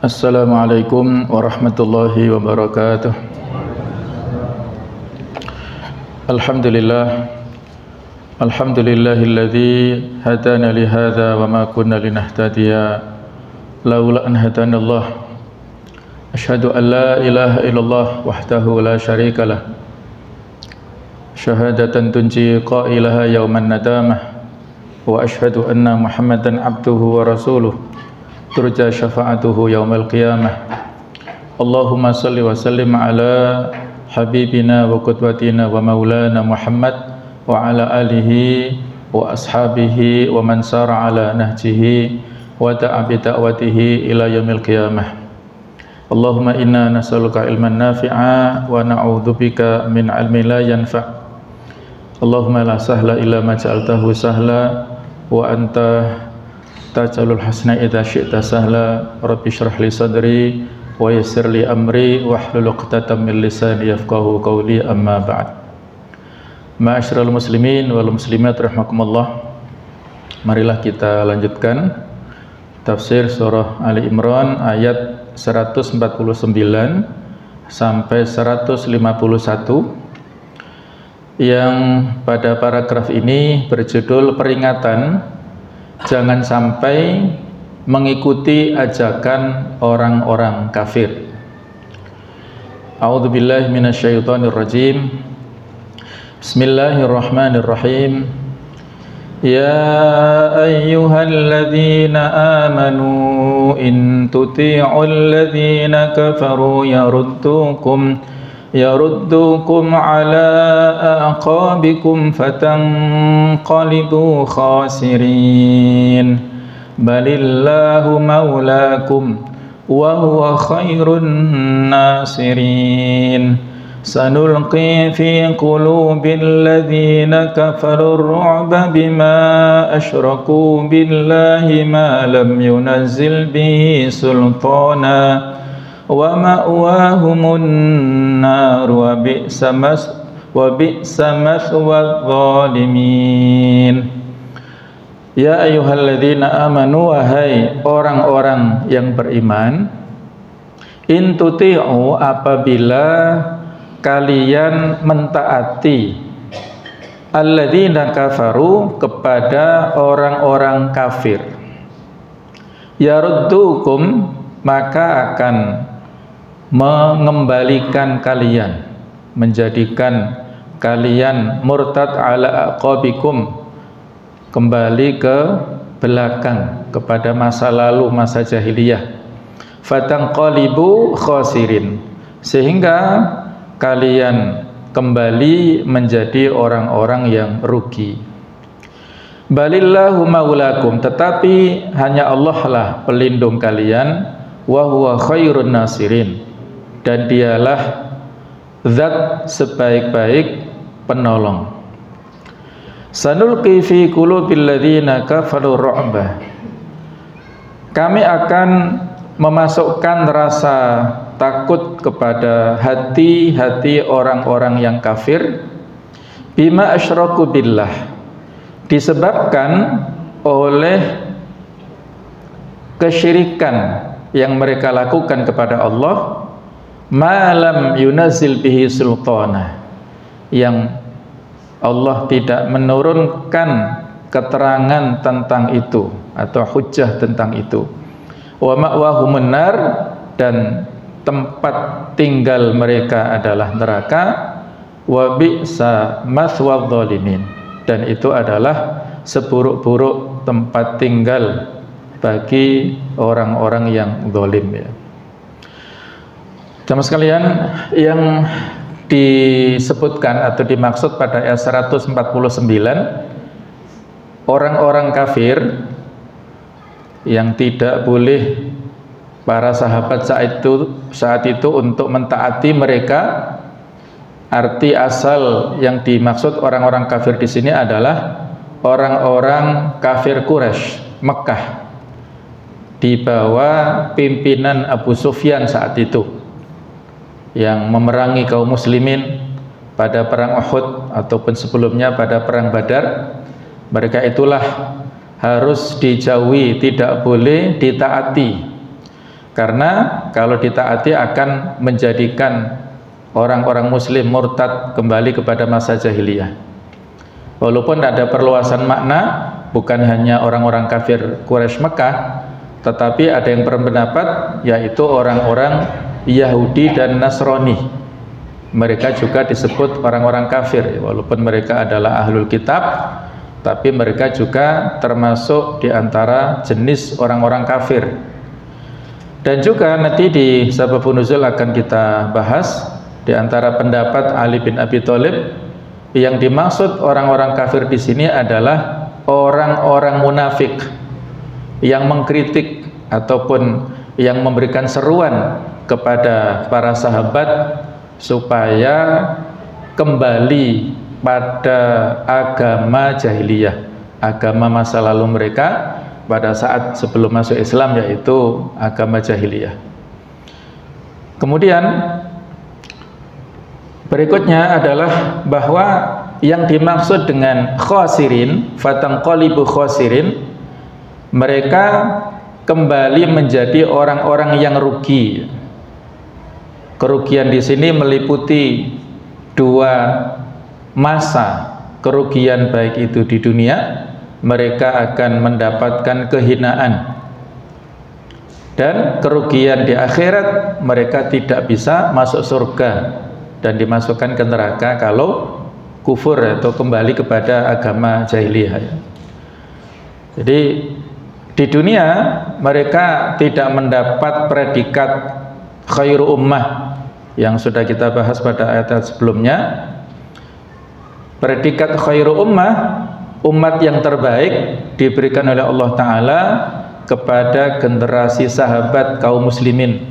Assalamualaikum warahmatullahi wabarakatuh. Alhamdulillah. Alhamdulillahilladzi hadana li hadza wa ma kunna linahtadiya laula an hadanallah. Asyhadu an la ilaha illallah wahdahu la syarikalah. Syahadatan tunji qailaha yauman nadamah. Wa asyhadu anna Muhammadan abduhu wa rasuluh. Turja syafa'atuhu yaumal qiyamah. Allahumma salli wa sallim ala habibina wa qudwatina wa maulana Muhammad wa ala alihi wa ashabihi wa man sara ala nahjihi wa da'a bi da'watihi ila yaumil qiyamah. Allahumma inna nas'aluka ilman nafi'a wa na'udzubika min ilmin la yanfa'. Allahumma la sahla illa ma ja'altahu sahla wa anta taj'alul hasna idza syi'ta sahla. Rabbi shrah li sadri wa yassir li amri wahlul 'uqdatam min lisani yafqahu qawli, amma ba'd. Ma'asyiral muslimin wal muslimat rahimakumullah. Marilah kita lanjutkan tafsir surah Ali Imran ayat 149 sampai 151 yang pada paragraf ini berjudul peringatan jangan sampai mengikuti ajakan orang-orang kafir. A'udzubillahi minasyaitonir rajim. Bismillahirrahmanirrahim. Ya ayyuhalladzina amanu in tuti'ul ladzina kafaru yaruddukum ala aqabikum fatanqalibu khasirin. Balillahu maulakum wa huwa khairun nasirin. Sanulqi fi qulubil ladzina kafaru ar-ru'ba bima asyraku billahi ma lam yunazzil bihi sultana wa ma'wahumun nar wa bi'sa maswal zalimin. Ya ayyuhalladzina amanu, wahai orang-orang yang beriman, in tuti'u, apabila kalian mentaati alladzina kafaru, kepada orang-orang kafir, yaruddukum, maka akan mengembalikan kalian, menjadikan kalian murtad ala aqabikum, kembali ke belakang kepada masa lalu, masa jahiliyah. Fatanqalibu khasirin, sehingga kalian kembali menjadi orang-orang yang rugi. Balillahu maulakum, tetapi hanya Allah lah pelindung kalian. Wa huwa khairun nasirin, dan dialah zat sebaik-baik penolong. Sanulqi fi qulubil ladzina kafaru ru'ba, kami akan memasukkan rasa takut kepada hati-hati orang-orang yang kafir. Bima asyraku billah, disebabkan oleh kesyirikan yang mereka lakukan kepada Allah. Malam yunazzil bihi sultana, yang Allah tidak menurunkan keterangan tentang itu atau hujjah tentang itu. Wa ma'wahumun nar, dan tempat tinggal mereka adalah neraka. Wa bi'sa maswal zalimin, dan itu adalah seburuk-buruk tempat tinggal bagi orang-orang yang zalim, ya. Jamaah sekalian, yang disebutkan atau dimaksud pada ayat 149, orang-orang kafir yang tidak boleh para sahabat saat itu untuk mentaati mereka. Arti asal yang dimaksud orang-orang kafir di sini adalah orang-orang kafir Quraisy Mekah di bawah pimpinan Abu Sufyan saat itu, yang memerangi kaum muslimin pada perang Uhud ataupun sebelumnya pada perang Badar. Mereka itulah harus dijauhi, tidak boleh ditaati. karena kalau ditaati akan menjadikan orang-orang muslim murtad kembali kepada masa jahiliyah. Walaupun ada perluasan makna, bukan hanya orang-orang kafir Quraisy Mekah, tetapi ada yang berpendapat yaitu orang-orang Yahudi dan Nasrani. Mereka juga disebut orang-orang kafir, walaupun mereka adalah ahlul kitab, tapi mereka juga termasuk di antara jenis orang-orang kafir. Dan juga nanti di Sababun Nuzul akan kita bahas di antara pendapat Ali bin Abi Thalib, yang dimaksud orang-orang kafir di sini adalah orang-orang munafik yang mengkritik ataupun yang memberikan seruan kepada para sahabat supaya kembali pada agama jahiliyah, agama masa lalu mereka pada saat sebelum masuk Islam, yaitu agama jahiliyah. Kemudian berikutnya adalah bahwa yang dimaksud dengan khasirin, fatanqalibu khasirin, mereka kembali menjadi orang-orang yang rugi. Kerugian di sini meliputi dua masa kerugian, baik itu di dunia, mereka akan mendapatkan kehinaan, dan kerugian di akhirat, mereka tidak bisa masuk surga dan dimasukkan ke neraka kalau kufur atau kembali kepada agama jahiliyah. Jadi di dunia mereka tidak mendapat predikat khairu ummah yang sudah kita bahas pada ayat sebelumnya. Predikat khairu ummah, umat yang terbaik, diberikan oleh Allah Ta'ala kepada generasi sahabat kaum muslimin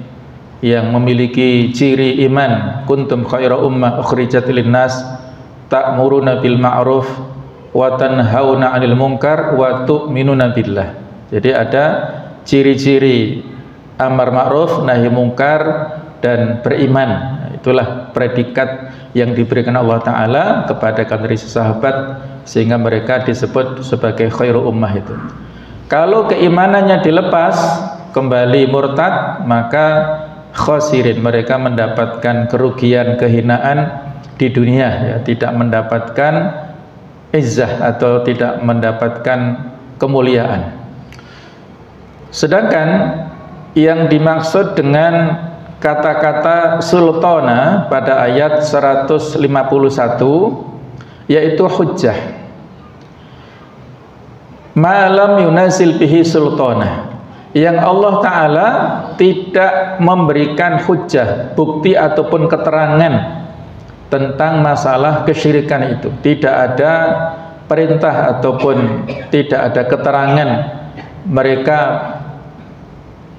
yang memiliki ciri iman. Kuntum khaira ummah ukhrijat linnas ta'muruna bil ma'ruf wa tanhauna 'anil munkar wa tu'minuna billah. Jadi ada ciri-ciri amar ma'ruf nahi munkar dan beriman. Itulah predikat yang diberikan Allah Ta'ala kepada generasi sahabat sehingga mereka disebut sebagai khairu ummah itu. Kalau keimanannya dilepas, kembali murtad, maka khasirin, mereka mendapatkan kerugian, kehinaan di dunia, ya, tidak mendapatkan izzah atau tidak mendapatkan kemuliaan. Sedangkan yang dimaksud dengan kata-kata sultana pada ayat 151 yaitu hujjah, malam yunazil bihi sultana, yang Allah Ta'ala tidak memberikan hujjah, bukti ataupun keterangan tentang masalah kesyirikan itu. Tidak ada perintah ataupun tidak ada keterangan mereka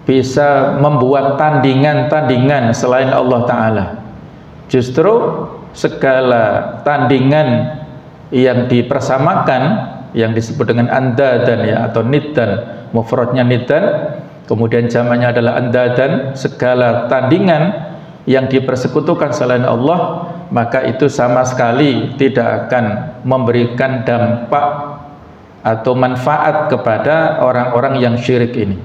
bisa membuat tandingan-tandingan selain Allah Ta'ala. Justru segala tandingan yang dipersamakan, yang disebut dengan andadan, ya, atau niddan, mufradnya niddan, kemudian jamaknya adalah andadan, segala tandingan yang dipersekutukan selain Allah, maka itu sama sekali tidak akan memberikan dampak atau manfaat kepada orang-orang yang syirik ini.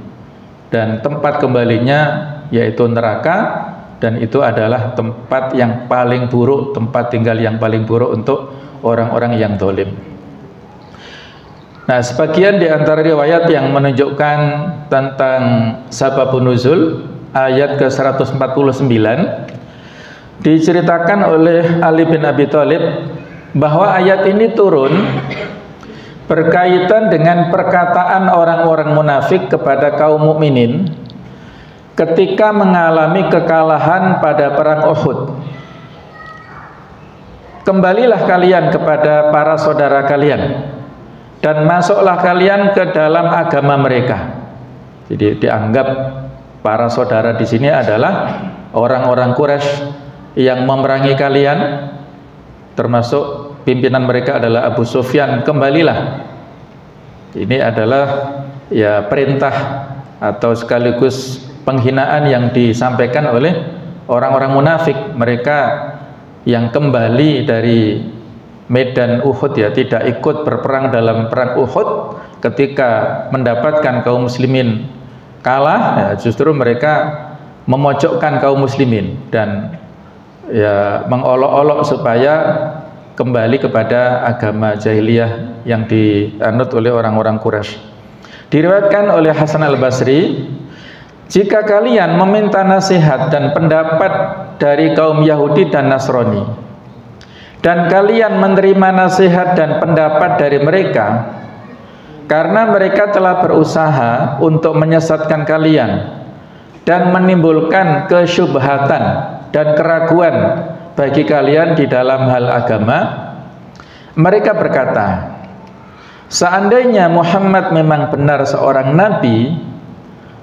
Dan tempat kembalinya yaitu neraka, dan itu adalah tempat yang paling buruk, tempat tinggal yang paling buruk untuk orang-orang yang zalim. Nah, sebagian di antara riwayat yang menunjukkan tentang sababun nuzul ayat ke-149 diceritakan oleh Ali bin Abi Thalib bahwa ayat ini turun berkaitan dengan perkataan orang-orang munafik kepada kaum mukminin ketika mengalami kekalahan pada perang Uhud. Kembalilah kalian kepada para saudara kalian dan masuklah kalian ke dalam agama mereka. Jadi dianggap para saudara di sini adalah orang-orang Quraisy yang memerangi kalian, termasuk pimpinan mereka adalah Abu Sufyan. Kembalilah. Ini adalah ya perintah atau sekaligus penghinaan yang disampaikan oleh orang-orang munafik. Mereka yang kembali dari medan Uhud, ya, tidak ikut berperang dalam perang Uhud ketika mendapatkan kaum muslimin kalah, ya, justru mereka memojokkan kaum muslimin dan ya mengolok-olok supaya kembali kepada agama jahiliyah yang dianut oleh orang-orang Quraisy. Diriwayatkan oleh Hasan al-Basri, jika kalian meminta nasihat dan pendapat dari kaum Yahudi dan Nasrani, dan kalian menerima nasihat dan pendapat dari mereka, karena mereka telah berusaha untuk menyesatkan kalian dan menimbulkan kesyubhatan dan keraguan bagi kalian di dalam hal agama, mereka berkata, seandainya Muhammad memang benar seorang nabi,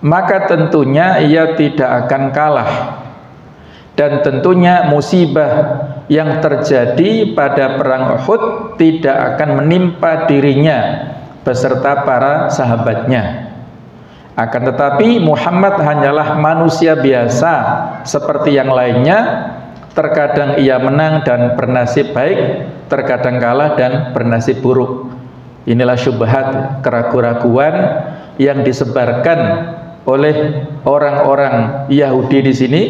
maka tentunya ia tidak akan kalah, dan tentunya musibah yang terjadi pada perang Uhud tidak akan menimpa dirinya beserta para sahabatnya. Akan tetapi Muhammad hanyalah manusia biasa seperti yang lainnya. Terkadang ia menang dan bernasib baik, terkadang kalah dan bernasib buruk. Inilah syubhat, keraguan-keraguan yang disebarkan oleh orang-orang Yahudi di sini.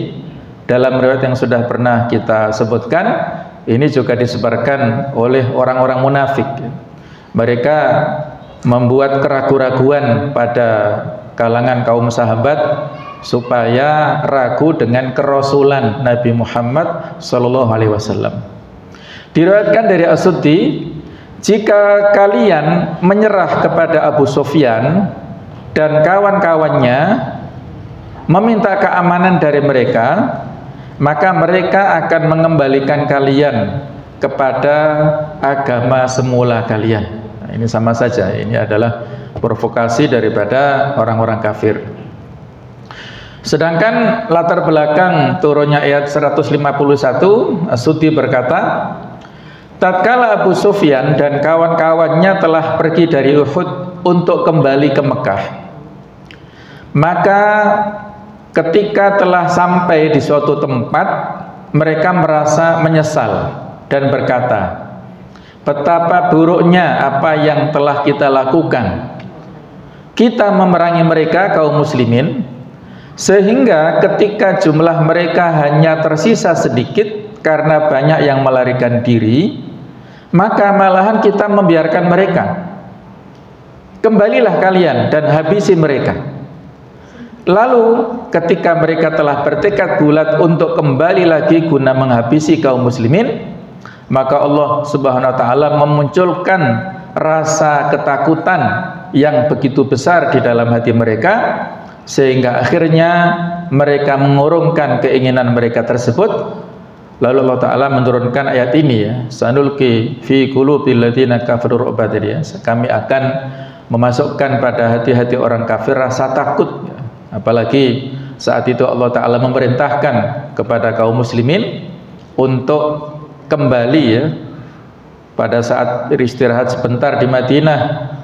Dalam riwayat yang sudah pernah kita sebutkan, ini juga disebarkan oleh orang-orang munafik. Mereka membuat keraguan-keraguan pada kalangan kaum sahabat supaya ragu dengan kerasulan Nabi Muhammad sallallahu alaihi wasallam. Diriwayatkan dari As-Suddi, jika kalian menyerah kepada Abu Sufyan dan kawan-kawannya, meminta keamanan dari mereka, maka mereka akan mengembalikan kalian kepada agama semula kalian. Nah, ini sama saja, ini adalah provokasi daripada orang-orang kafir. Sedangkan latar belakang turunnya ayat 151, As-Suddi berkata, tatkala Abu Sufyan dan kawan-kawannya telah pergi dari Uhud untuk kembali ke Mekah, maka ketika telah sampai di suatu tempat, mereka merasa menyesal dan berkata, betapa buruknya apa yang telah kita lakukan. Kita memerangi mereka kaum muslimin, sehingga ketika jumlah mereka hanya tersisa sedikit karena banyak yang melarikan diri, maka malahan kita membiarkan mereka. Kembalilah kalian dan habisi mereka. Lalu ketika mereka telah bertekad bulat untuk kembali lagi guna menghabisi kaum muslimin, maka Allah Subhanahu wa taala memunculkan rasa ketakutan yang begitu besar di dalam hati mereka, sehingga akhirnya mereka mengurungkan keinginan mereka tersebut. Lalu Allah Ta'ala menurunkan ayat ini, ya, sanulqi fi qulubil ladzina kafaru ru'ba, ya. Kami akan memasukkan pada hati-hati orang kafir rasa takut, ya. Apalagi saat itu Allah Ta'ala memerintahkan kepada kaum muslimin untuk kembali, ya, pada saat beristirahat sebentar di Madinah,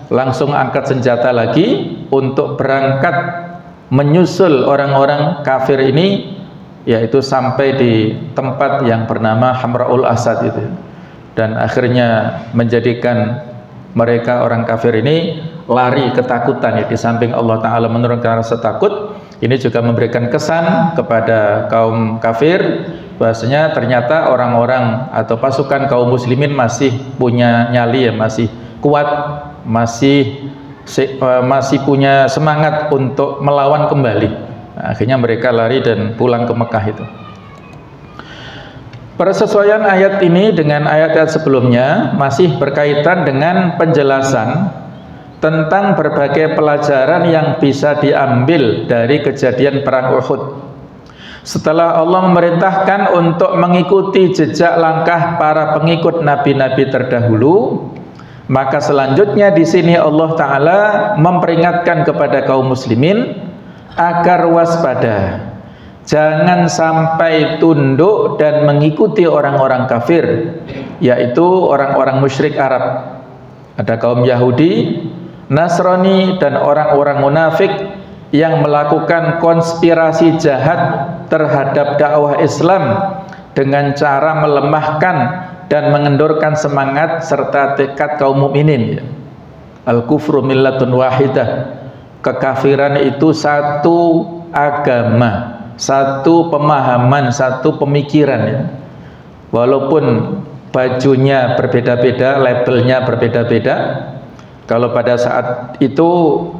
langsung angkat senjata lagi untuk berangkat menyusul orang-orang kafir ini, yaitu sampai di tempat yang bernama Hamraul Asad itu, dan akhirnya menjadikan mereka orang kafir ini lari ketakutan, ya. Di samping Allah Ta'ala menurunkan rasa takut, ini juga memberikan kesan kepada kaum kafir bahwasanya ternyata orang-orang atau pasukan kaum muslimin masih punya nyali, ya, masih kuat, masih punya semangat untuk melawan kembali. Nah, akhirnya mereka lari dan pulang ke Mekah itu. Persesuaian ayat ini dengan ayat-ayat sebelumnya masih berkaitan dengan penjelasan tentang berbagai pelajaran yang bisa diambil dari kejadian perang Uhud. Setelah Allah memerintahkan untuk mengikuti jejak langkah para pengikut nabi-nabi terdahulu, maka selanjutnya di sini Allah Ta'ala memperingatkan kepada kaum muslimin agar waspada, jangan sampai tunduk dan mengikuti orang-orang kafir, yaitu orang-orang musyrik Arab. Ada kaum Yahudi, Nasrani, dan orang-orang munafik yang melakukan konspirasi jahat terhadap dakwah Islam dengan cara melemahkan dan mengendorkan semangat serta tekad kaum mukminin, ya. Al-kufru millatun wahidah, kekafiran itu satu agama, satu pemahaman, satu pemikiran ya. Walaupun bajunya berbeda-beda, labelnya berbeda-beda, kalau pada saat itu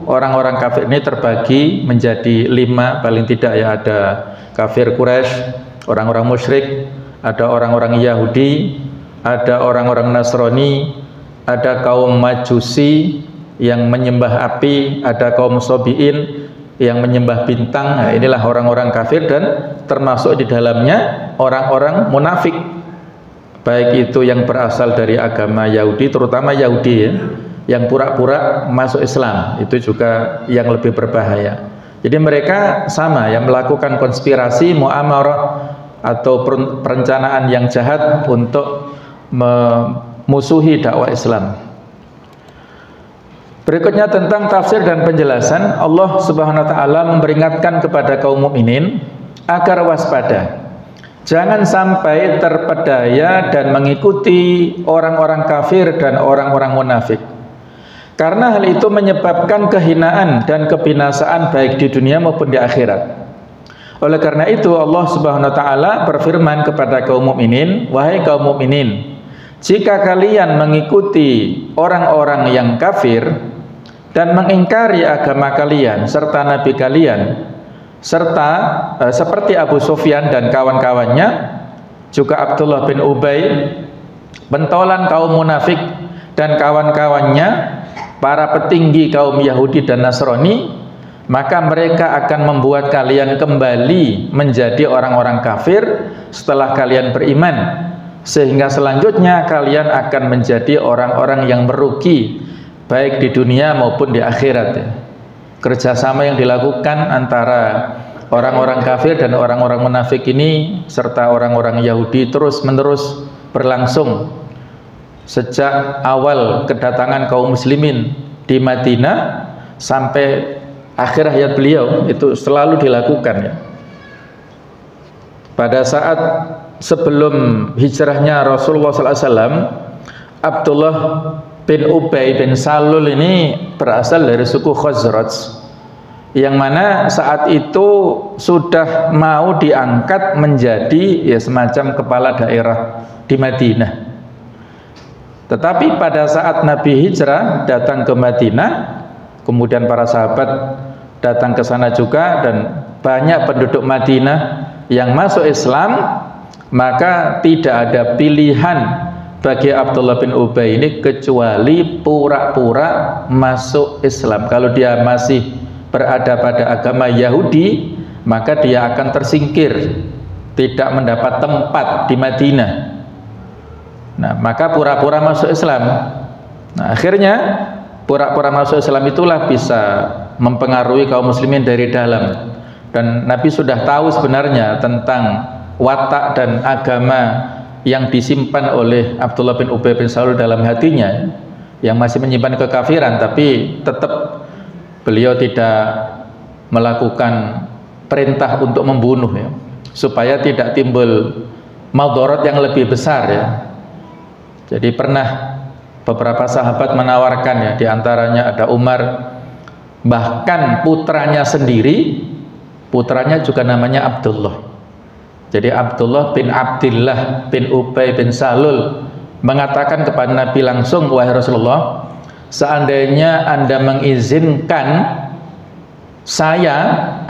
orang-orang kafir ini terbagi menjadi 5 paling tidak ya. Ada kafir Quraisy, orang-orang musyrik, ada orang-orang Yahudi, ada orang-orang Nasrani, ada kaum Majusi yang menyembah api, ada kaum Sobiin yang menyembah bintang. Nah, inilah orang-orang kafir, dan termasuk di dalamnya orang-orang munafik, baik itu yang berasal dari agama Yahudi, terutama Yahudi ya, yang pura-pura masuk Islam, itu juga yang lebih berbahaya. Jadi mereka sama yang melakukan konspirasi, muamarah atau perencanaan yang jahat untuk memusuhi dakwah Islam. Berikutnya tentang tafsir dan penjelasan, Allah Subhanahu wa taala memperingatkan kepada kaum mukminin agar waspada. Jangan sampai terpedaya dan mengikuti orang-orang kafir dan orang-orang munafik. Karena hal itu menyebabkan kehinaan dan kebinasaan baik di dunia maupun di akhirat. Oleh karena itu Allah Subhanahu wa taala berfirman kepada kaum mukminin, wahai kaum mukminin, jika kalian mengikuti orang-orang yang kafir dan mengingkari agama kalian serta nabi kalian, serta seperti Abu Sufyan dan kawan-kawannya, juga Abdullah bin Ubay, pentolan kaum munafik, dan kawan-kawannya, para petinggi kaum Yahudi dan Nasrani, maka mereka akan membuat kalian kembali menjadi orang-orang kafir setelah kalian beriman, sehingga selanjutnya kalian akan menjadi orang-orang yang merugi baik di dunia maupun di akhirat ya. Kerjasama yang dilakukan antara orang-orang kafir dan orang-orang munafik ini serta orang-orang Yahudi terus-menerus berlangsung sejak awal kedatangan kaum muslimin di Madinah sampai akhir hayat beliau, itu selalu dilakukan ya. Pada saat sebelum hijrahnya Rasulullah SAW, Abdullah bin Ubay bin Salul ini berasal dari suku Khazraj, yang mana saat itu sudah mau diangkat menjadi ya semacam kepala daerah di Madinah. Tetapi pada saat Nabi hijrah datang ke Madinah, kemudian para sahabat datang ke sana juga, dan banyak penduduk Madinah yang masuk Islam, maka tidak ada pilihan bagi Abdullah bin Ubay ini kecuali pura-pura masuk Islam. Kalau dia masih berada pada agama Yahudi, maka dia akan tersingkir, tidak mendapat tempat di Madinah. Nah, maka pura-pura masuk Islam. Nah, akhirnya pura-pura masuk Islam itulah bisa mempengaruhi kaum muslimin dari dalam. Dan Nabi sudah tahu sebenarnya tentang watak dan agama yang disimpan oleh Abdullah bin Ubay bin Salul dalam hatinya, yang masih menyimpan kekafiran, tapi tetap beliau tidak melakukan perintah untuk membunuh ya, supaya tidak timbul madarat yang lebih besar ya. Jadi pernah beberapa sahabat menawarkan ya, diantaranya ada Umar, bahkan putranya sendiri, putranya juga namanya Abdullah. Jadi Abdullah bin Abdillah bin Ubay bin Salul mengatakan kepada Nabi langsung, wahai Rasulullah, seandainya Anda mengizinkan, saya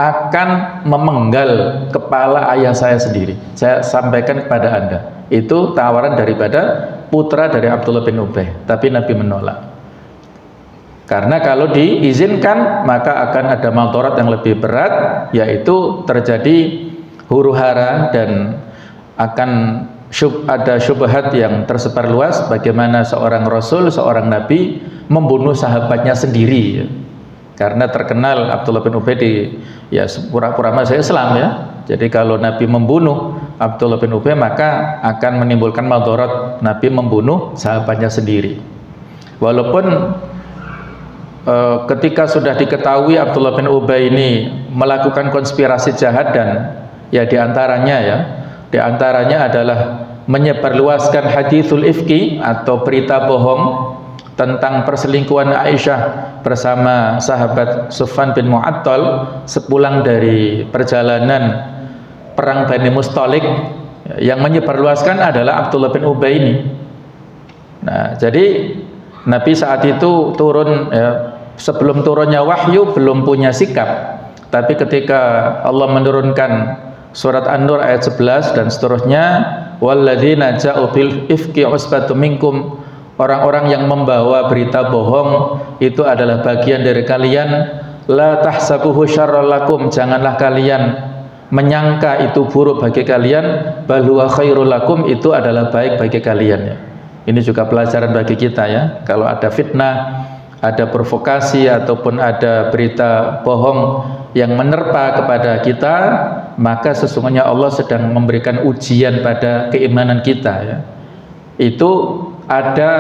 akan memenggal kepala ayah saya sendiri, saya sampaikan kepada Anda. Itu tawaran daripada putra dari Abdullah bin Ubay, tapi Nabi menolak. Karena kalau diizinkan maka akan ada madarat yang lebih berat, yaitu terjadi huru-hara dan akan ada syubhat yang tersebar luas, bagaimana seorang Rasul, seorang Nabi membunuh sahabatnya sendiri ya. Karena terkenal Abdullah bin Ubay ya pura-pura masuk Islam ya. Jadi kalau Nabi membunuh Abdullah bin Ubay maka akan menimbulkan madarat Nabi membunuh sahabatnya sendiri. Walaupun ketika sudah diketahui Abdullah bin Ubay ini melakukan konspirasi jahat, dan ya diantaranya adalah menyebarluaskan hadithul ifki atau berita bohong tentang perselingkuhan Aisyah bersama sahabat Sufyan bin Mu'attal sepulang dari perjalanan perang Bani Mustalik. Yang menyebarluaskan adalah Abdullah bin Ubay ini. Nah, jadi Nabi saat itu turun, sebelum turunnya wahyu belum punya sikap, tapi ketika Allah menurunkan surat An-Nur ayat 11 dan seterusnya, walladzina ja'u bil ifki usbatum minkum, orang-orang yang membawa berita bohong itu adalah bagian dari kalian. La tahsabuhu syarral lakum, janganlah kalian menyangka itu buruk bagi kalian, bal huwa khairul lakum, itu adalah baik bagi kalian ya. Ini juga pelajaran bagi kita ya. Kalau ada fitnah, ada provokasi ataupun ada berita bohong yang menerpa kepada kita, maka sesungguhnya Allah sedang memberikan ujian pada keimanan kita ya. Itu ada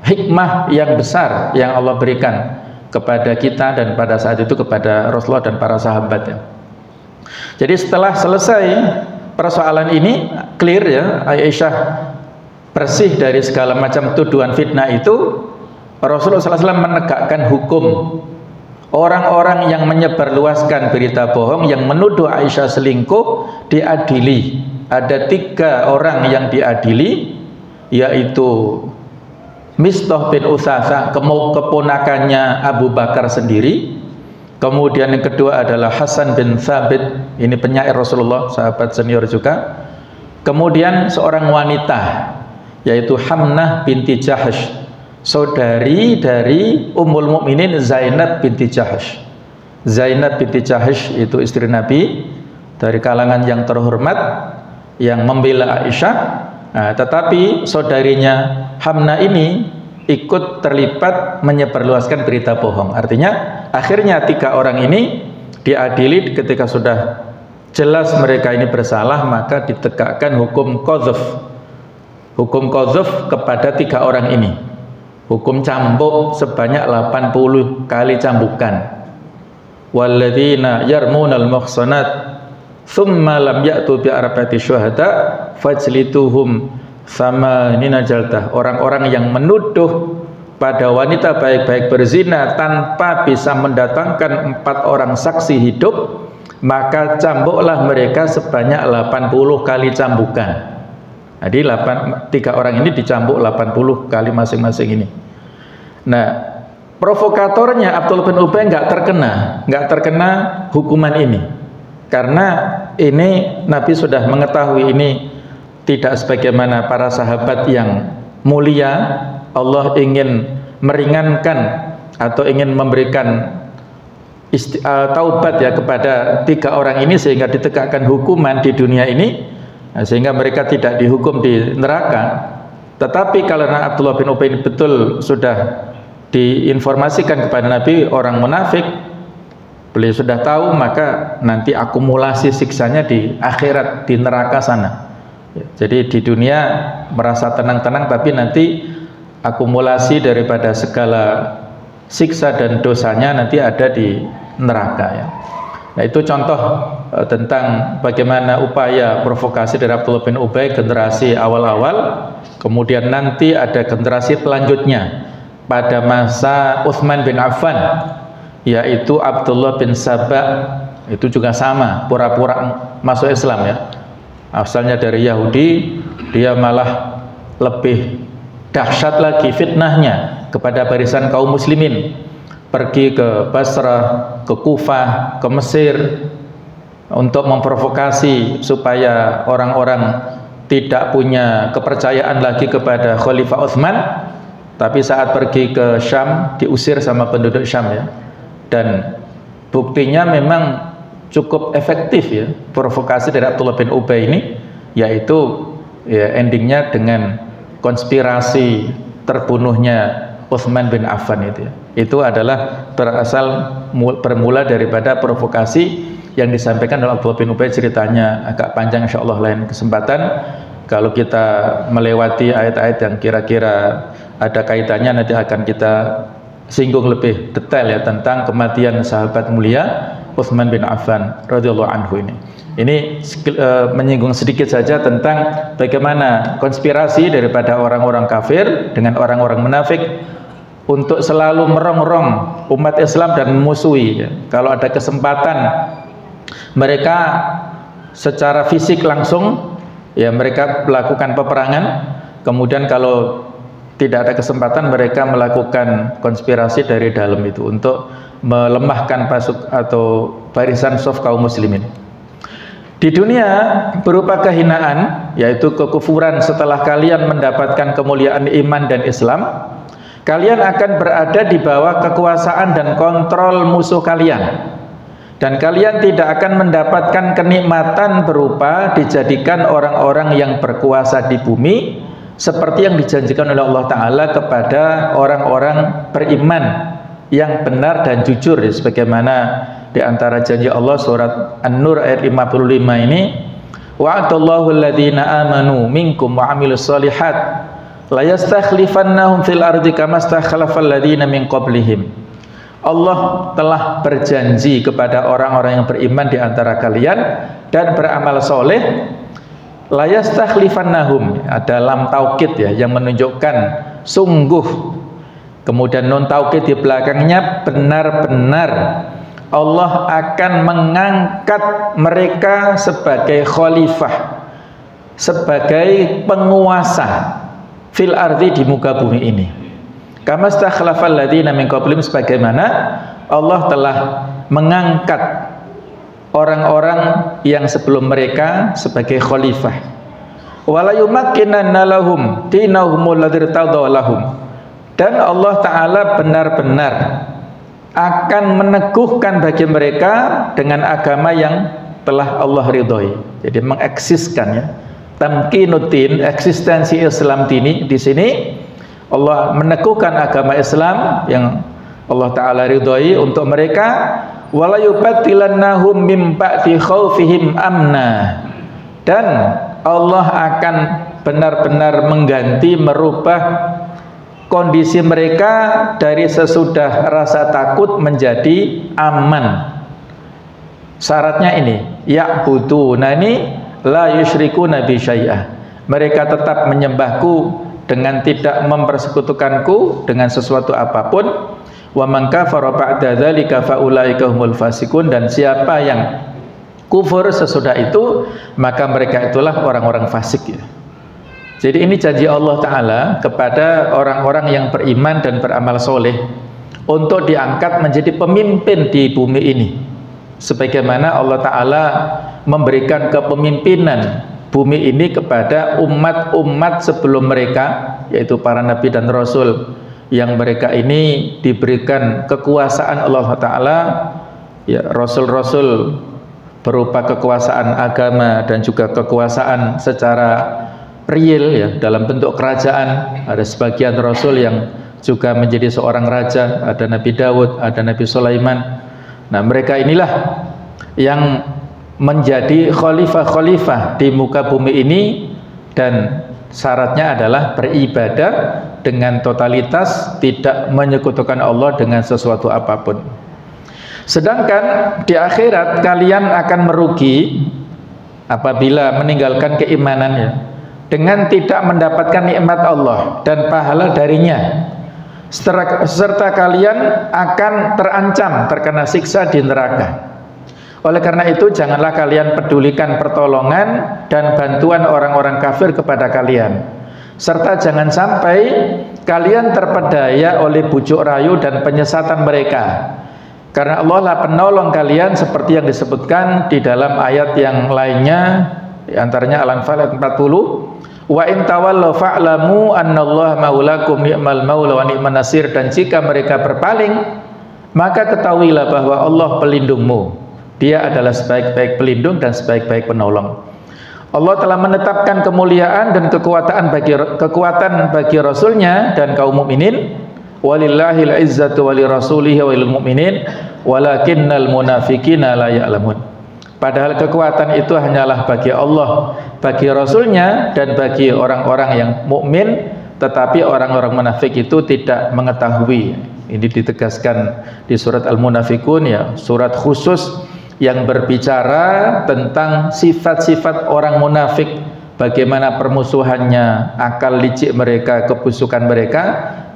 hikmah yang besar yang Allah berikan kepada kita dan pada saat itu kepada Rasulullah dan para sahabat ya. Jadi setelah selesai persoalan ini clear ya, Aisyah bersih dari segala macam tuduhan fitnah itu, Rasulullah SAW menegakkan hukum. Orang-orang yang menyebarluaskan berita bohong yang menuduh Aisyah selingkuh diadili. Ada 3 orang yang diadili, yaitu Mistah bin Utsasah, keponakannya Abu Bakar sendiri. Kemudian yang kedua adalah Hasan bin Thabit, ini penyair Rasulullah, sahabat senior juga. Kemudian seorang wanita, yaitu Hamnah binti Jahsh, saudari dari Ummul Mukminin Zainab binti Jahsh. Zainab binti Jahsh itu istri Nabi, dari kalangan yang terhormat, yang membela Aisyah. Nah, tetapi saudarinya Hamnah ini ikut terlibat menyebarluaskan berita bohong. Artinya akhirnya 3 orang ini diadili. Ketika sudah jelas mereka ini bersalah, maka ditegakkan hukum qadzaf. Hukum qadzaf kepada 3 orang ini. Hukum cambuk sebanyak 80 kali cambukan. Walladzina yarmunal muhsanat thumma lam ya'tu bi arba'ati syuhada fajlituhum sama nina jaldah. Orang-orang yang menuduh pada wanita baik-baik berzina tanpa bisa mendatangkan 4 orang saksi hidup, maka cambuklah mereka sebanyak 80 kali cambukan. Jadi 3 orang ini dicambuk 80 kali masing-masing ini. Nah, provokatornya Abdullah bin Ubay nggak terkena hukuman ini, karena ini Nabi sudah mengetahui ini tidak sebagaimana para sahabat yang mulia. Allah ingin meringankan atau ingin memberikan taubat ya kepada 3 orang ini sehingga ditegakkan hukuman di dunia ini, sehingga mereka tidak dihukum di neraka. Tetapi karena Abdullah bin Ubay betul sudah diinformasikan kepada Nabi orang munafik, beliau sudah tahu, maka nanti akumulasi siksanya di akhirat, di neraka sana. Jadi di dunia merasa tenang-tenang, tapi nanti akumulasi daripada segala siksa dan dosanya nanti ada di neraka ya. Nah, itu contoh tentang bagaimana upaya provokasi dari Abdullah bin Ubay generasi awal-awal. Kemudian nanti ada generasi selanjutnya pada masa Utsman bin Affan, yaitu Abdullah bin Sabah. Itu juga sama, pura-pura masuk Islam ya. Asalnya dari Yahudi, dia malah lebih dahsyat lagi fitnahnya kepada barisan kaum muslimin. Pergi ke Basrah, ke Kufah, ke Mesir untuk memprovokasi supaya orang-orang tidak punya kepercayaan lagi kepada Khalifah Utsman. Tapi saat pergi ke Syam diusir sama penduduk Syam ya. Dan buktinya memang cukup efektif ya provokasi dari Abdullah bin Ubay ini, yaitu ya endingnya dengan konspirasi terbunuhnya Utsman bin Affan itu ya. Itu adalah bermula daripada provokasi yang disampaikan oleh Abdullah bin Ubay. Ceritanya agak panjang, insyaallah lain kesempatan kalau kita melewati ayat-ayat yang kira-kira ada kaitannya, nanti akan kita singgung lebih detail ya tentang kematian sahabat mulia Utsman bin Affan radhiyallahu anhu ini. Ini menyinggung sedikit saja tentang bagaimana konspirasi daripada orang-orang kafir dengan orang-orang munafik untuk selalu merongrong umat Islam dan memusuhi. Kalau ada kesempatan mereka secara fisik langsung ya mereka melakukan peperangan, kemudian kalau tidak ada kesempatan mereka melakukan konspirasi dari dalam itu untuk melemahkan pasuk atau barisan saf kaum muslimin. Di dunia berupa kehinaan, yaitu kekufuran. Setelah kalian mendapatkan kemuliaan iman dan Islam, kalian akan berada di bawah kekuasaan dan kontrol musuh kalian, dan kalian tidak akan mendapatkan kenikmatan berupa dijadikan orang-orang yang berkuasa di bumi seperti yang dijanjikan oleh Allah Ta'ala kepada orang-orang beriman yang benar dan jujur, sebagaimana di antara janji Allah surat An-Nur ayat 55 ini, wa'adallahu alladhina amanu minkum wa amilus solihat la yastakhlifannahum fil ardi kama stakhlafal ladzina min qablihim. Allah telah berjanji kepada orang-orang yang beriman di antara kalian dan beramal soleh, la yastakhlifannahum, ada lam taukid ya yang menunjukkan sungguh, kemudian nun taukid di belakangnya benar-benar Allah akan mengangkat mereka sebagai khalifah, sebagai penguasa fil ardi, di muka bumi ini. Kama stakhlafal ladzina min qablihim, sebagaimana Allah telah mengangkat orang-orang yang sebelum mereka sebagai khalifah. Wala yumakkinanna lahum dinahumul ladzir tadawlahum, dan Allah Ta'ala benar-benar akan meneguhkan bagi mereka dengan agama yang telah Allah ridhoi. Jadi mengeksiskan ya, tamkinuddin, eksistensi Islam di sini Allah meneguhkan agama Islam yang Allah Ta'ala ridhoi untuk mereka. Wala yubaddilannahum mim ba'di khaufihim amna, dan Allah akan benar-benar mengganti, merubah kondisi mereka dari sesudah rasa takut menjadi aman. Syaratnya ini, ya'budunani la yusyrikuna bi syai'ah, mereka tetap menyembahku dengan tidak mempersekutukanku dengan sesuatu apapun. Wa man kafara ba'da dzalika fa ulaika humul fasiqun, dan siapa yang kufur sesudah itu maka mereka itulah orang-orang fasik ya. Jadi ini janji Allah Ta'ala kepada orang-orang yang beriman dan beramal soleh untuk diangkat menjadi pemimpin di bumi ini, sebagaimana Allah Ta'ala memberikan kepemimpinan bumi ini kepada umat-umat sebelum mereka, yaitu para nabi dan rasul, yang mereka ini diberikan kekuasaan Allah Ta'ala ya, rasul-rasul berupa kekuasaan agama dan juga kekuasaan secara real ya, dalam bentuk kerajaan. Ada sebagian rasul yang juga menjadi seorang raja, ada Nabi Daud, ada Nabi Sulaiman. Nah, mereka inilah yang menjadi khalifah-khalifah di muka bumi ini, dan syaratnya adalah beribadah dengan totalitas, tidak menyekutukan Allah dengan sesuatu apapun. Sedangkan di akhirat kalian akan merugi apabila meninggalkan keimanannya dengan tidak mendapatkan nikmat Allah dan pahala darinya, serta kalian akan terancam terkena siksa di neraka. Oleh karena itu janganlah kalian pedulikan pertolongan dan bantuan orang-orang kafir kepada kalian, serta jangan sampai kalian terpedaya oleh bujuk rayu dan penyesatan mereka, karena Allah lah penolong kalian, seperti yang disebutkan di dalam ayat yang lainnya, di antaranya Al-Anfal ayat 40. Wa in tawallaw fa'lamu annallaha maulakum ni'mal maula wa ni'man nasir, dan jika mereka berpaling maka ketahuilah bahwa Allah pelindungmu, dia adalah sebaik-baik pelindung dan sebaik-baik penolong. Allah telah menetapkan kemuliaan dan kekuatan bagi Rasulnya dan kaum mukminin. Walillahil izzatu walirasulihi walil mu'minin walakinnal munafiqina la ya'lamun. Padahal kekuatan itu hanyalah bagi Allah, bagi Rasulnya, dan bagi orang-orang yang mukmin, tetapi orang-orang munafik itu tidak mengetahui. Ini ditegaskan di surat Al-Munafikun ya, surat khusus yang berbicara tentang sifat-sifat orang munafik, bagaimana permusuhannya, akal licik mereka, kebusukan mereka,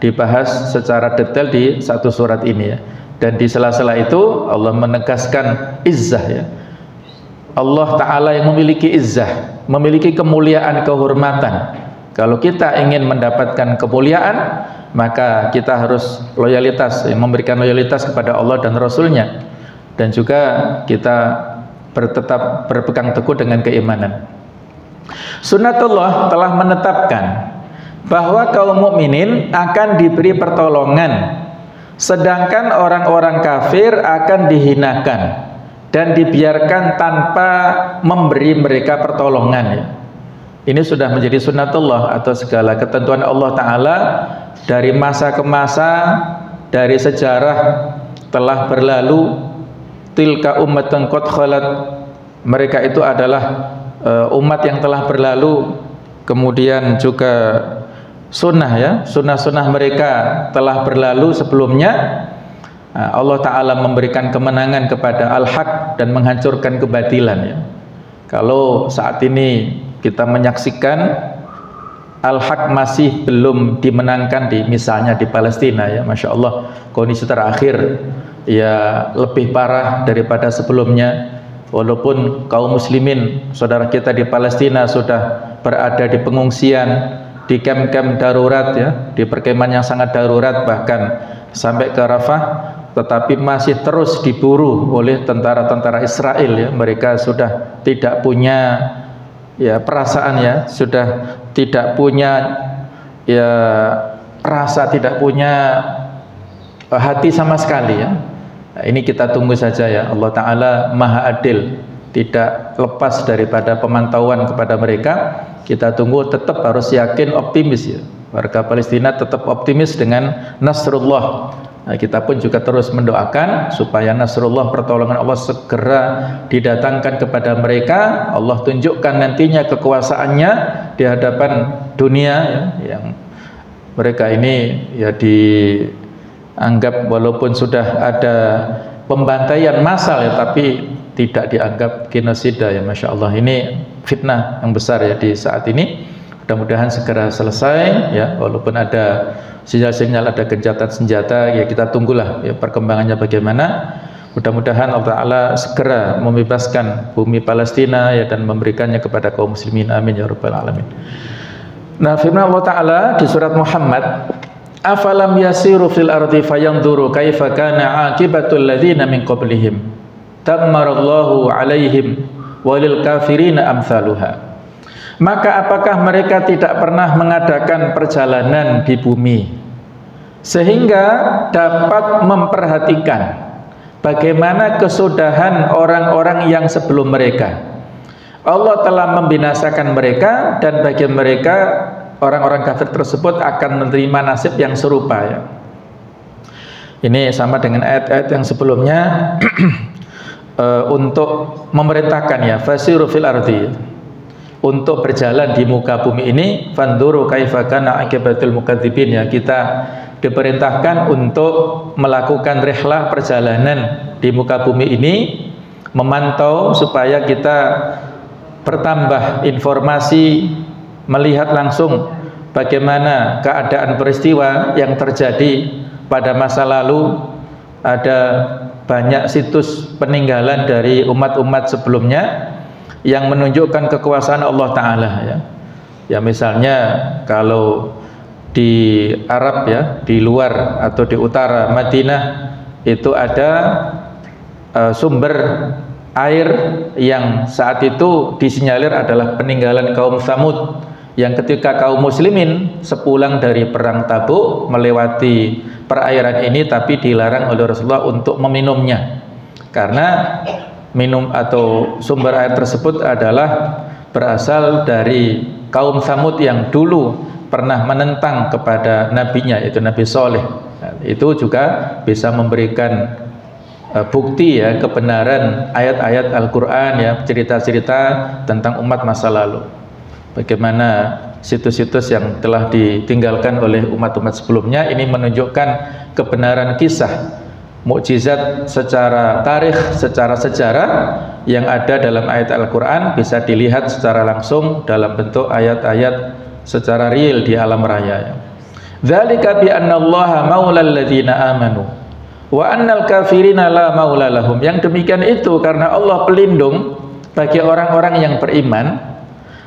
dibahas secara detail di satu surat ini ya. Dan di sela-sela itu Allah menegaskan izzah ya. Allah Ta'ala yang memiliki izzah, memiliki kemuliaan, kehormatan. Kalau kita ingin mendapatkan kemuliaan, maka kita harus loyalitas, memberikan loyalitas kepada Allah dan Rasulnya. Dan juga kita tetap berpegang teguh dengan keimanan. Sunnatullah telah menetapkan bahwa kaum mukminin akan diberi pertolongan, sedangkan orang-orang kafir akan dihinakan dan dibiarkan tanpa memberi mereka pertolongan ya. Ini sudah menjadi sunnatullah atau segala ketentuan Allah Ta'ala dari masa ke masa, dari sejarah telah berlalu. Tilka ummatun qad khalat, mereka itu adalah umat yang telah berlalu. Kemudian juga sunnah ya, sunnah-sunnah mereka telah berlalu sebelumnya. Allah Ta'ala memberikan kemenangan kepada al-haq dan menghancurkan kebatilan ya. Kalau saat ini kita menyaksikan al-haq masih belum dimenangkan misalnya di Palestina ya, Masya Allah, kondisi terakhir ya lebih parah daripada sebelumnya. Walaupun kaum muslimin saudara kita di Palestina sudah berada di pengungsian, di kamp-kamp darurat ya, di perkemahan yang sangat darurat bahkan sampai ke Rafah, tetapi masih terus diburu oleh tentara-tentara Israel ya. Mereka sudah tidak punya ya perasaan ya, sudah tidak punya ya rasa, tidak punya hati sama sekali ya. Nah, ini kita tunggu saja ya. Allah Ta'ala Maha Adil, tidak lepas daripada pemantauan kepada mereka. Kita tunggu, tetap harus yakin, optimis ya. Warga Palestina tetap optimis dengan Nasrullah. Nah, kita pun juga terus mendoakan supaya Nasrullah, pertolongan Allah segera didatangkan kepada mereka. Allah tunjukkan nantinya kekuasaannya di hadapan dunia ya, yang mereka ini ya dianggap walaupun sudah ada pembantaian massal ya, tapi tidak dianggap genosida ya. Masya Allah, ini fitnah yang besar ya di saat ini. Mudah-mudahan segera selesai ya, walaupun ada sinyal-sinyal ada gencatan senjata ya, kita tunggulah ya perkembangannya bagaimana. Mudah-mudahan Allah Ta'ala segera membebaskan bumi Palestina ya, dan memberikannya kepada kaum muslimin, amin ya rabbal alamin. Nah, firman Allah Ta'ala di surat Muhammad, afalam yasiru fil ardi fayanzuru kaifa kana aqibatul ladzina min qablihim dammarallahu alaihim walil kafirina amsaluha. Maka apakah mereka tidak pernah mengadakan perjalanan di bumi sehingga dapat memperhatikan bagaimana kesudahan orang-orang yang sebelum mereka? Allah telah membinasakan mereka, dan bagi mereka orang-orang kafir tersebut akan menerima nasib yang serupa ya. Ini sama dengan ayat-ayat yang sebelumnya untuk memerintahkan ya, fasiru fil ardi, untuk berjalan di muka bumi ini, fanduru kaifa kana aqibatul mukadzibin ya. Kita diperintahkan untuk melakukan rihlah, perjalanan di muka bumi ini, memantau supaya kita bertambah informasi, melihat langsung bagaimana keadaan peristiwa yang terjadi pada masa lalu. Ada banyak situs peninggalan dari umat-umat sebelumnya yang menunjukkan kekuasaan Allah Ta'ala ya. Ya misalnya kalau di Arab ya, di luar atau di utara Madinah itu ada sumber air yang saat itu disinyalir adalah peninggalan kaum Tsamud, yang ketika kaum muslimin sepulang dari perang Tabuk melewati perairan ini, tapi dilarang oleh Rasulullah untuk meminumnya karena minum atau sumber air tersebut adalah berasal dari kaum Tsamud yang dulu pernah menentang kepada nabinya, yaitu Nabi Soleh. Nah, itu juga bisa memberikan bukti ya kebenaran ayat-ayat Al-Quran ya, cerita-cerita tentang umat masa lalu, bagaimana situs-situs yang telah ditinggalkan oleh umat-umat sebelumnya. Ini menunjukkan kebenaran kisah mukjizat secara tarikh, secara sejarah yang ada dalam ayat Al-Quran, bisa dilihat secara langsung dalam bentuk ayat-ayat secara real di alam raya ya. Dzalika bi annallaha maulal ladzina amanu wa annal kafirina la maula lahum. Yang demikian itu karena Allah pelindung bagi orang-orang yang beriman,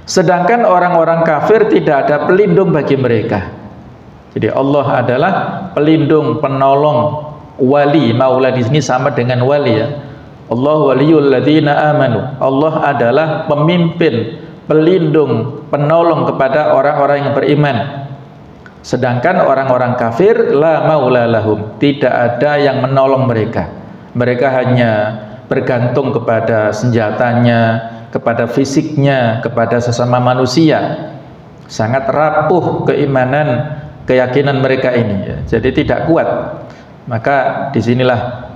sedangkan orang-orang kafir tidak ada pelindung bagi mereka. Jadi Allah adalah pelindung, penolong, wali. Maula di sini sama dengan wali ya. Allah waliyul ladzina amanu. Allah adalah pemimpin, pelindung, penolong kepada orang-orang yang beriman. Sedangkan orang-orang kafir la maula lahum, tidak ada yang menolong mereka. Mereka hanya bergantung kepada senjatanya, kepada fisiknya, kepada sesama manusia. Sangat rapuh keimanan, keyakinan mereka ini ya. Jadi tidak kuat. Maka disinilah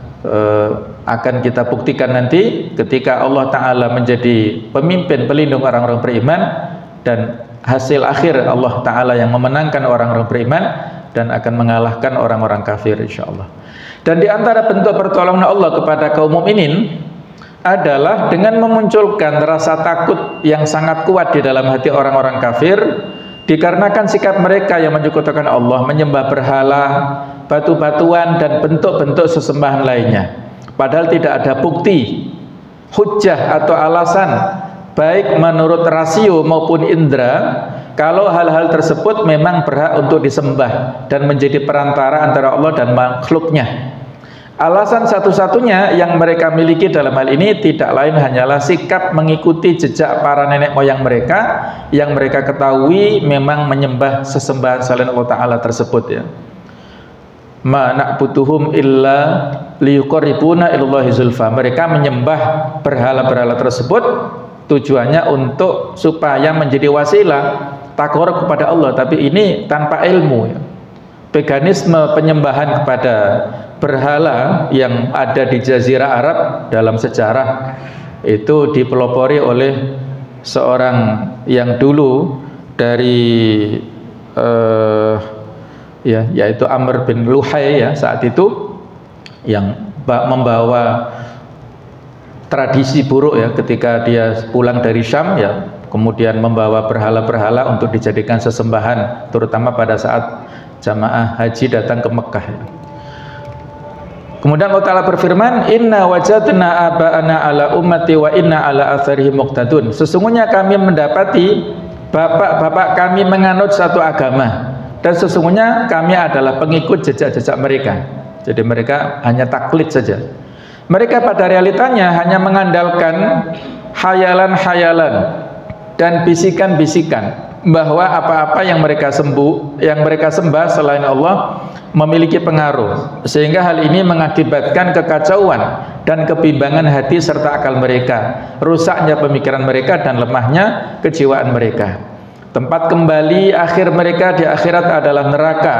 akan kita buktikan nanti ketika Allah Ta'ala menjadi pemimpin pelindung orang-orang beriman, dan hasil akhir Allah Ta'ala yang memenangkan orang-orang beriman dan akan mengalahkan orang-orang kafir insyaallah. Dan di antara bentuk pertolongan Allah kepada kaum mukminin adalah dengan memunculkan rasa takut yang sangat kuat di dalam hati orang-orang kafir, dikarenakan sikap mereka yang menyekutukan Allah, menyembah berhala, batu-batuan dan bentuk-bentuk sesembahan lainnya. Padahal tidak ada bukti, hujjah atau alasan baik menurut rasio maupun indera kalau hal-hal tersebut memang berhak untuk disembah dan menjadi perantara antara Allah dan makhluknya. Alasan satu-satunya yang mereka miliki dalam hal ini tidak lain hanyalah sikap mengikuti jejak para nenek moyang mereka yang mereka ketahui memang menyembah sesembahan selain Allah Ta'ala tersebut ya. Ma na'buduhum illa liyuqarribuna ilallahi zulfa. Mereka menyembah berhala-berhala tersebut tujuannya untuk supaya menjadi wasilah takarrub kepada Allah, tapi ini tanpa ilmu ya. Paganisme penyembahan kepada berhala yang ada di Jazirah Arab dalam sejarah itu dipelopori oleh seorang yang dulu dari yaitu Amr bin Luhai ya, saat itu yang membawa tradisi buruk ya ketika dia pulang dari Syam ya, kemudian membawa berhala-berhala untuk dijadikan sesembahan, terutama pada saat jamaah haji datang ke Mekah ya. Kemudian Allah Ta'ala berfirman, inna wajadna aba'ana ala ummati wa inna ala atharihim muqtadun. Sesungguhnya kami mendapati bapak-bapak kami menganut satu agama, dan sesungguhnya kami adalah pengikut jejak-jejak mereka. Jadi mereka hanya taklid saja. Mereka pada realitanya hanya mengandalkan hayalan-hayalan dan bisikan-bisikan bahwa apa-apa yang mereka sembah selain Allah memiliki pengaruh, sehingga hal ini mengakibatkan kekacauan dan kebimbangan hati serta akal mereka, rusaknya pemikiran mereka dan lemahnya kejiwaan mereka. Tempat kembali akhir mereka di akhirat adalah neraka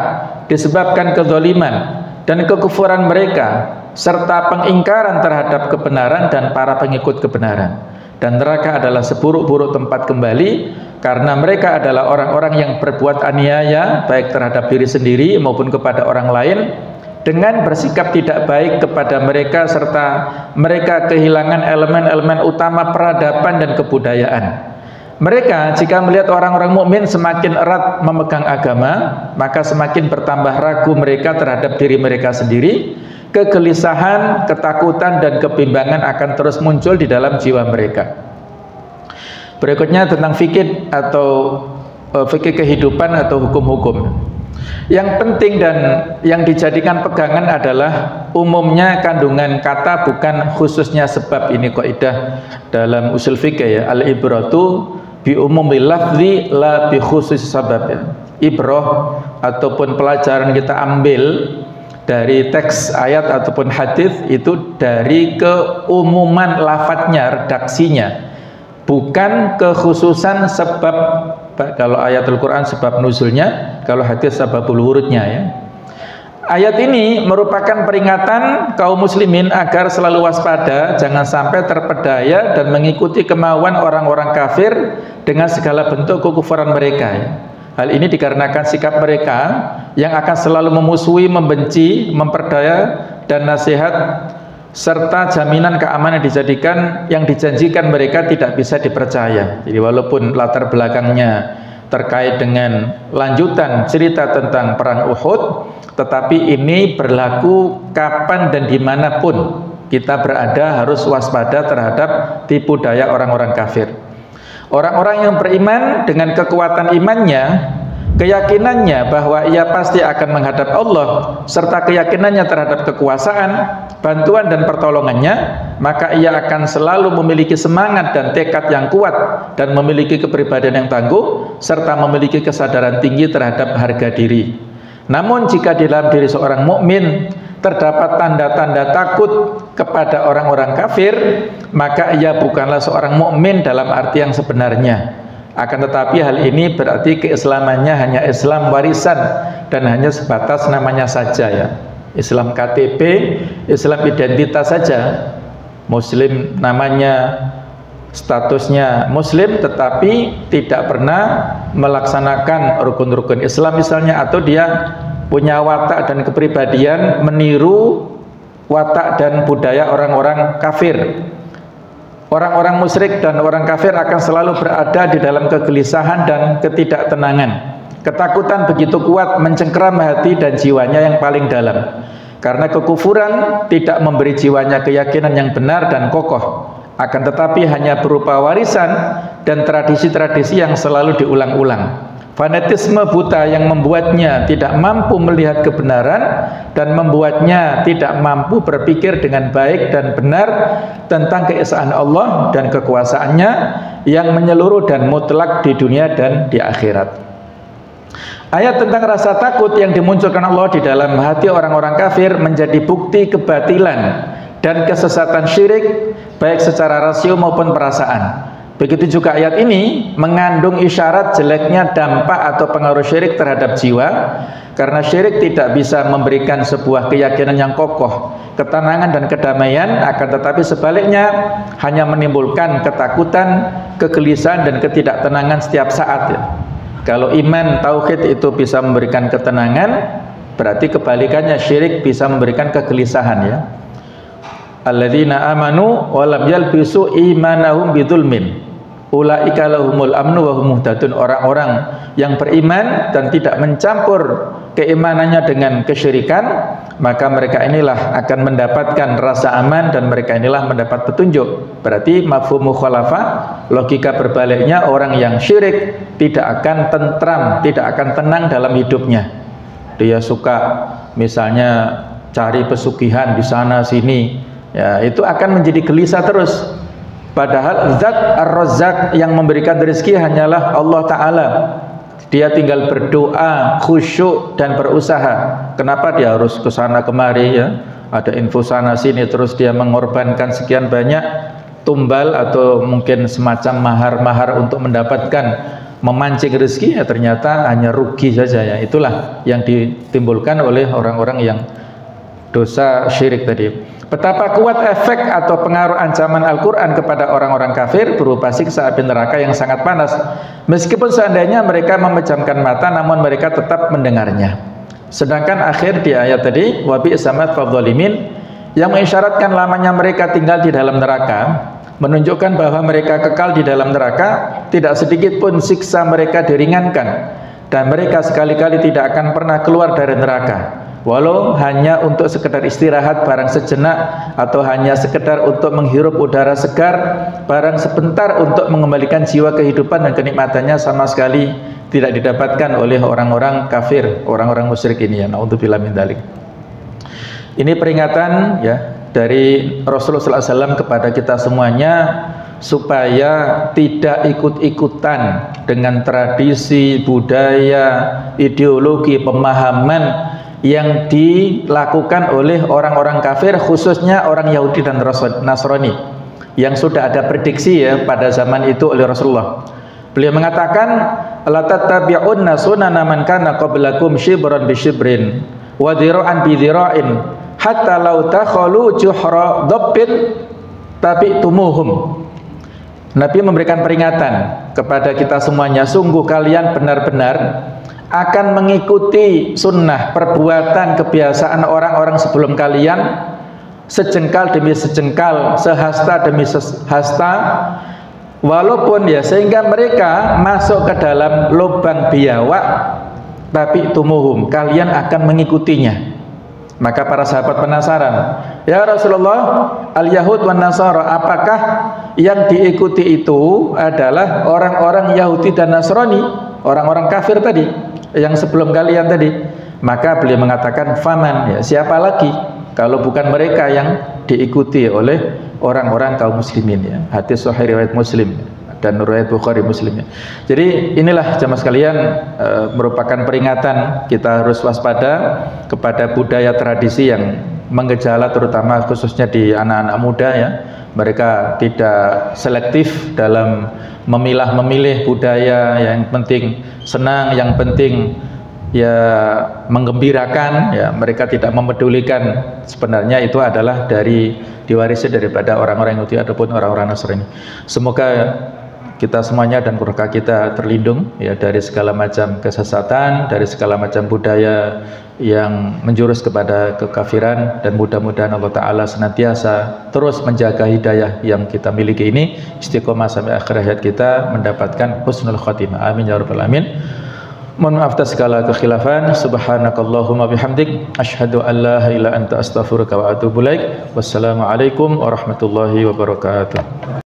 disebabkan kezaliman dan kekufuran mereka serta pengingkaran terhadap kebenaran dan para pengikut kebenaran. Dan neraka adalah seburuk-buruk tempat kembali karena mereka adalah orang-orang yang berbuat aniaya baik terhadap diri sendiri maupun kepada orang lain dengan bersikap tidak baik kepada mereka, serta mereka kehilangan elemen-elemen utama peradaban dan kebudayaan. Mereka jika melihat orang-orang mukmin semakin erat memegang agama, maka semakin bertambah ragu mereka terhadap diri mereka sendiri. Kegelisahan, ketakutan dan kebimbangan akan terus muncul di dalam jiwa mereka. Berikutnya tentang fikih atau fikih kehidupan atau hukum-hukum. Yang penting dan yang dijadikan pegangan adalah umumnya kandungan kata, bukan khususnya sebab. Ini kaidah dalam usul fikih ya, al-ibratu bi umumil lafzi la bi khusus sabab ya. Ibrah ataupun pelajaran kita ambil dari teks ayat ataupun hadis itu dari keumuman lafadznya, redaksinya, bukan kekhususan sebab. Kalau ayat Al-Quran sebab nuzulnya, kalau hadis sababul wurudnya ya. Ayat ini merupakan peringatan kaum muslimin agar selalu waspada, jangan sampai terpedaya dan mengikuti kemauan orang-orang kafir dengan segala bentuk kekufuran mereka ya. Hal ini dikarenakan sikap mereka yang akan selalu memusuhi, membenci, memperdaya dan nasihat serta jaminan keamanan yang dijanjikan mereka tidak bisa dipercaya. Jadi walaupun latar belakangnya terkait dengan lanjutan cerita tentang perang Uhud, tetapi ini berlaku kapan dan dimanapun kita berada harus waspada terhadap tipu daya orang-orang kafir. Orang-orang yang beriman dengan kekuatan imannya, keyakinannya bahwa ia pasti akan menghadap Allah, serta keyakinannya terhadap kekuasaan, bantuan dan pertolongannya, maka ia akan selalu memiliki semangat dan tekad yang kuat dan memiliki kepribadian yang tangguh serta memiliki kesadaran tinggi terhadap harga diri. Namun jika di dalam diri seorang mukmin terdapat tanda-tanda takut kepada orang-orang kafir, maka ia bukanlah seorang mukmin dalam arti yang sebenarnya. Akan tetapi hal ini berarti keislamannya hanya Islam warisan dan hanya sebatas namanya saja ya. Islam KTP, Islam identitas saja. Muslim namanya, statusnya Muslim, tetapi tidak pernah melaksanakan rukun-rukun Islam misalnya, atau dia punya watak dan kepribadian meniru watak dan budaya orang-orang kafir. Orang-orang musyrik dan orang kafir akan selalu berada di dalam kegelisahan dan ketidaktenangan. Ketakutan begitu kuat mencengkeram hati dan jiwanya yang paling dalam. Karena kekufuran tidak memberi jiwanya keyakinan yang benar dan kokoh, akan tetapi hanya berupa warisan dan tradisi-tradisi yang selalu diulang-ulang. Fanatisme buta yang membuatnya tidak mampu melihat kebenaran dan membuatnya tidak mampu berpikir dengan baik dan benar tentang keesaan Allah dan kekuasaannya yang menyeluruh dan mutlak di dunia dan di akhirat. Ayat tentang rasa takut yang dimunculkan Allah di dalam hati orang-orang kafir menjadi bukti kebatilan dan kesesatan syirik baik secara rasio maupun perasaan. Begitu juga ayat ini mengandung isyarat jeleknya dampak atau pengaruh syirik terhadap jiwa, karena syirik tidak bisa memberikan sebuah keyakinan yang kokoh, ketenangan dan kedamaian, akan tetapi sebaliknya hanya menimbulkan ketakutan, kegelisahan dan ketidaktenangan setiap saat ya. Kalau iman tauhid itu bisa memberikan ketenangan, berarti kebalikannya syirik bisa memberikan kegelisahan ya. Alladzina amanu wa lam yalbisu imanahum bidzulmin ulaika lahumul amnu wa hum muhtadun. Orang-orang yang beriman dan tidak mencampur keimanannya dengan kesyirikan, maka mereka inilah akan mendapatkan rasa aman dan mereka inilah mendapat petunjuk. Berarti mafhum mukhalafah, logika berbaliknya, orang yang syirik tidak akan tentram, tidak akan tenang dalam hidupnya. Dia suka misalnya cari pesugihan di sana sini, ya, itu akan menjadi gelisah terus. Padahal Zat Ar-Razzaq yang memberikan rezeki hanyalah Allah Ta'ala. Dia tinggal berdoa, khusyuk dan berusaha. Kenapa dia harus ke sana kemari ya? Ada info sana sini, terus dia mengorbankan sekian banyak tumbal atau mungkin semacam mahar-mahar untuk mendapatkan memancing rezeki, ya ternyata hanya rugi saja ya. Itulah yang ditimbulkan oleh orang-orang yang dosa syirik tadi. Betapa kuat efek atau pengaruh ancaman Al-Quran kepada orang-orang kafir berupa siksa api neraka yang sangat panas. Meskipun seandainya mereka memejamkan mata, namun mereka tetap mendengarnya. Sedangkan akhir di ayat tadi, wa bi'sa mathwal zalimin, yang mengisyaratkan lamanya mereka tinggal di dalam neraka, menunjukkan bahwa mereka kekal di dalam neraka, tidak sedikit pun siksa mereka diringankan, dan mereka sekali-kali tidak akan pernah keluar dari neraka. Walau hanya untuk sekedar istirahat barang sejenak, atau hanya sekedar untuk menghirup udara segar barang sebentar, untuk mengembalikan jiwa kehidupan dan kenikmatannya sama sekali tidak didapatkan oleh orang-orang kafir, orang-orang musyrik ini ya. Na'udzubillah min dzalik. Ini peringatan ya dari Rasulullah SAW kepada kita semuanya supaya tidak ikut-ikutan dengan tradisi, budaya, ideologi, pemahaman yang dilakukan oleh orang-orang kafir, khususnya orang Yahudi dan Nasrani, yang sudah ada prediksi ya pada zaman itu oleh Rasulullah. Beliau mengatakan, la tattabi'unna sunana man kana qablakum shibran bi shibrin wa dhira'an bi dhira'in hatta law takhalu juhra dhabbin tabi'tumuhum. Nabi memberikan peringatan kepada kita semuanya, sungguh kalian benar-benar akan mengikuti sunnah, perbuatan, kebiasaan orang-orang sebelum kalian, sejengkal demi sejengkal, sehasta demi sehasta, Walaupun ya sehingga mereka masuk ke dalam lubang biawak, tapi tumuhum, kalian akan mengikutinya. Maka para sahabat penasaran, ya Rasulullah, al-Yahud wan Nasara, apakah yang diikuti itu adalah orang-orang Yahudi dan Nasrani, orang-orang kafir tadi, yang sebelum kalian tadi? Maka beliau mengatakan, faman, ya siapa lagi kalau bukan mereka yang diikuti oleh orang-orang kaum muslimin, ya. Hadis sahih riwayat Muslim dan riwayat Bukhari Muslim, ya. Jadi inilah jamaah sekalian, merupakan peringatan kita harus waspada kepada budaya tradisi yang menggejala, terutama khususnya di anak-anak muda, ya. Mereka tidak selektif dalam memilih budaya, yang penting senang, yang penting ya menggembirakan, ya. Mereka tidak memedulikan sebenarnya itu adalah diwarisi daripada orang-orang Yahudi ataupun orang-orang Nasrani. Semoga kita semuanya dan keluarga kita terlindung, ya, dari segala macam kesesatan, dari segala macam budaya yang menjurus kepada kekafiran, dan mudah-mudahan Allah Ta'ala senantiasa terus menjaga hidayah yang kita miliki ini, istiqomah sampai akhir hayat kita, mendapatkan husnul khatimah. Amin ya rabbal alamin. Mohon maaf atas segala kekhilafan. Subhanakallahumma bihamdik, asyhadu an la ilaha illa anta, astaghfiruka wa atubu ilaik. Wassalamualaikum warahmatullahi wabarakatuh.